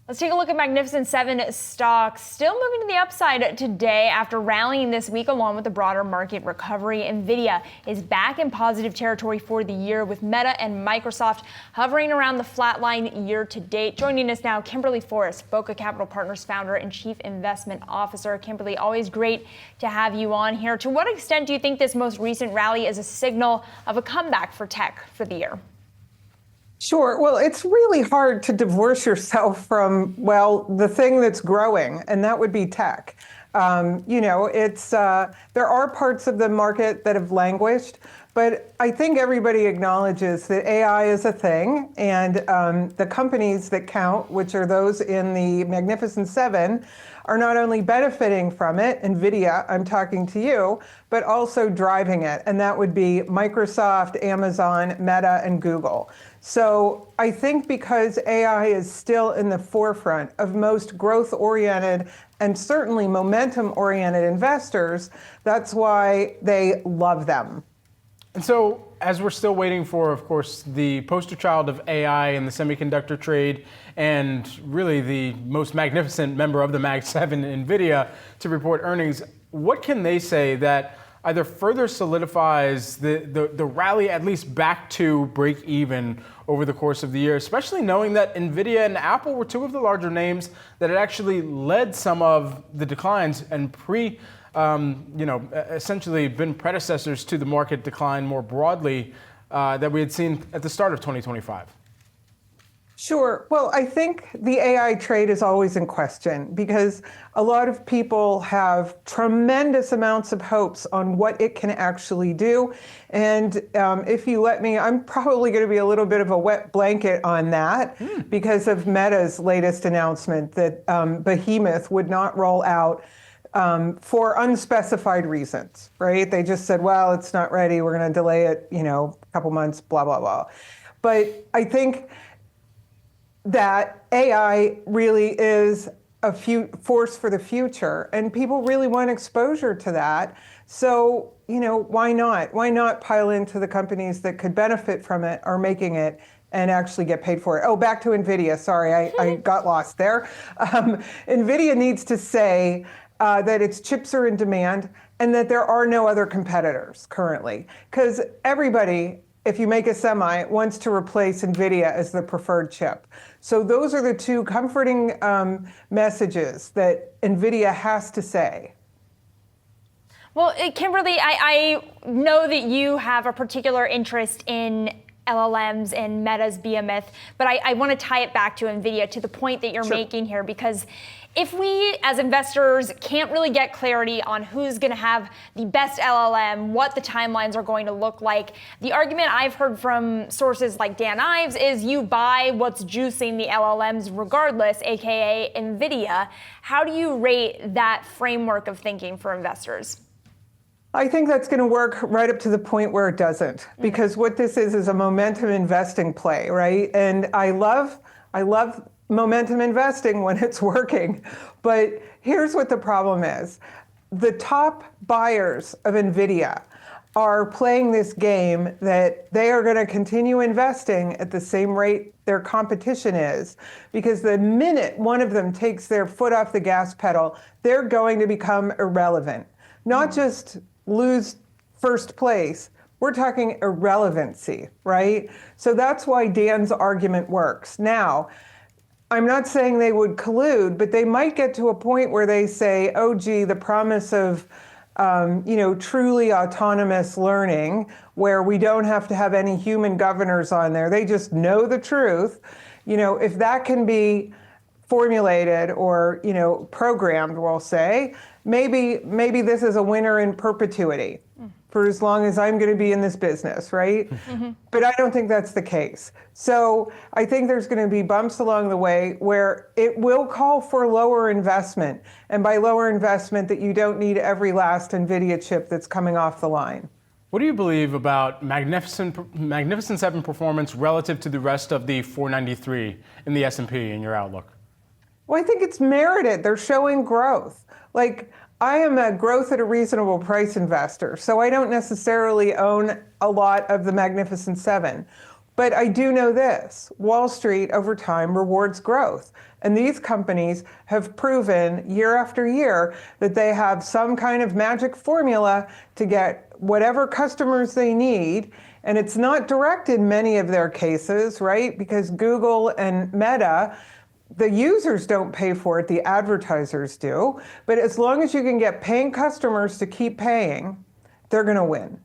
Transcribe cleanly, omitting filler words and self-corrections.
Let's take a look at Magnificent Seven stocks. Still moving to the upside today after rallying this week along with the broader market recovery. Nvidia is back in positive territory for the year with Meta and Microsoft hovering around the flat line year to date. Joining us now, Kimberly Forrest, Bokeh Capital Partners founder and chief investment officer. Kimberly, always great to have you on here. To what extent do you think this most recent rally is a signal of a comeback for tech for the year? Sure. Well, it's really hard to divorce yourself from, the thing that's growing, and that would be tech. There are parts of the market that have languished, but I think everybody acknowledges that AI is a thing, and the companies that count, which are those in the Magnificent Seven, are not only benefiting from it, Nvidia, I'm talking to you, but also driving it. And that would be Microsoft, Amazon, Meta, and Google. So I think because AI is still in the forefront of most growth-oriented and certainly momentum-oriented investors, that's why they love them. And so, as we're still waiting for, of course, the poster child of AI in the semiconductor trade and really the most magnificent member of the Mag 7, Nvidia, to report earnings, what can they say that either further solidifies the rally at least back to break even over the course of the year, especially knowing that Nvidia and Apple were two of the larger names that had actually led some of the declines and essentially been predecessors to the market decline more broadly that we had seen at the start of 2025? Sure. Well, I think the AI trade is always in question because a lot of people have tremendous amounts of hopes on what it can actually do. And if you let me, I'm probably going to be a little bit of a wet blanket on that because of Meta's latest announcement that Behemoth would not roll out for unspecified reasons, right? They just said, well, it's not ready. We're going to delay it, a couple months, blah, blah, blah. But I think that AI really is a force for the future, and people really want exposure to that. So, why not? Why not pile into the companies that could benefit from it or making it and actually get paid for it? Oh, back to Nvidia. Sorry, I got lost there. Nvidia needs to say that its chips are in demand and that there are no other competitors currently. Because everybody, if you make a semi, wants to replace Nvidia as the preferred chip. So those are the two comforting messages that Nvidia has to say. Well, Kimberly, I know that you have a particular interest in LLMs and Meta's Behemoth, but I want to tie it back to Nvidia, to the point that you're making here, because if we as investors can't really get clarity on who's going to have the best LLM, what the timelines are going to look like, the argument I've heard from sources like Dan Ives is you buy what's juicing the LLMs regardless, aka Nvidia. How do you rate that framework of thinking for investors? I think that's going to work right up to the point where it doesn't, because what this is a momentum investing play, right? And I love momentum investing when it's working. But here's what the problem is. The top buyers of Nvidia are playing this game that they are going to continue investing at the same rate their competition is, because the minute one of them takes their foot off the gas pedal, they're going to become irrelevant. Not just lose first place, we're talking irrelevancy, right? So that's why Dan's argument works. Now, I'm not saying they would collude, but they might get to a point where they say, oh, gee, the promise of truly autonomous learning, where we don't have to have any human governors on there, they just know the truth. If that can be formulated or programmed, we'll say, maybe this is a winner in perpetuity for as long as I'm going to be in this business, right? But I don't think that's the case. So I think there's going to be bumps along the way where it will call for lower investment, and by lower investment that you don't need every last Nvidia chip that's coming off the line. What do you believe about Magnificent 7 performance relative to the rest of the 493 in the S&P in your outlook? Well, I think it's merited. They're showing growth. I am a growth at a reasonable price investor, so I don't necessarily own a lot of the Magnificent Seven. But I do know this, Wall Street over time rewards growth. And these companies have proven year after year that they have some kind of magic formula to get whatever customers they need. And it's not direct in many of their cases, right? Because Google and Meta, the users don't pay for it, the advertisers do. But as long as you can get paying customers to keep paying, they're going to win.